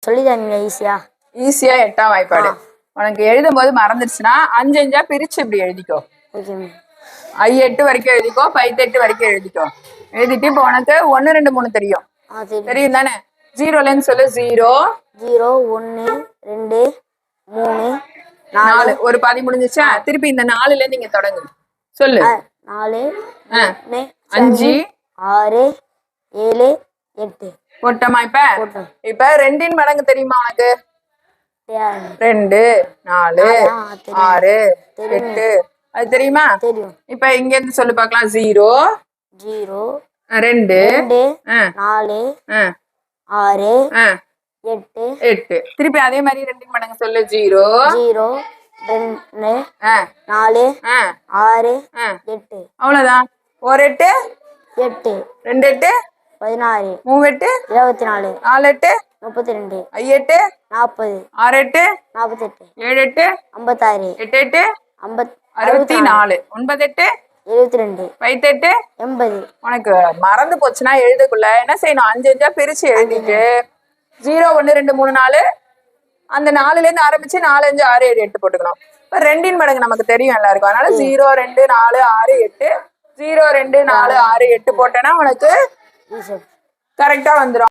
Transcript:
சொல்லிதாங்க ஈஸியா ஈஸியா 8ஆம் வாய்ப்பாடு. உனக்கு எழுதும் போது மறந்துருச்சுன்னா 5 5 பிரிச்சு இப்படி எழுதிக்கோ. ஐ 8 வரைக்கும் எழுதிக்கோ, 5 வரைக்கும் எழுதிக்கோ. எழுதிட்டு இப்போ உனக்கு 1 2 3 தெரியும். தெரியும் தானே? 0ல இருந்து சொல்லு. 0 0 1 2 3 4. ஒரு பாதி முடிஞ்சிச்சா? திருப்பி இந்த 4ல இருந்து நீங்க தொடங்கு. சொல்லு. 4 5 6 7 8. போட்டோமா? இப்ப 2 மடங்கு தெரியுமா உனக்கு? 2 4 6 8. அது தெரியுமா? இப்ப இங்க இருந்து சொல்லு பார்க்கலாம். 0 2 4 6 8. திருப்பி அதே மாதிரி 2 மடங்கு சொல்லு. 0 2 4 6 8. அவ்வளவுதான். ஒரு 8 8 2 8 16 3 8 24 4 8 32 5 8 40 6 8 48 7 8 56 8 8 64 9 8 72 5 8 80. உனக்கு மறந்து போச்சுன்னா எழுதுக்குள்ள என்ன செய்யணும்? 5 5 பிரிச்சு எழுதிட்டு 0 1 2 3 4 அந்த 4ல இருந்து ஆரம்பிச்சு 4 5 6 7 8 போட்டுக்கணும். இப்ப 2 மடங்கு நமக்கு தெரியும் எல்லாருக்கும். அதனால 0 2 4 6 8 0 2 4 6 8 போட்டேன்னா உனக்கு கரெக்டா வந்துடும்.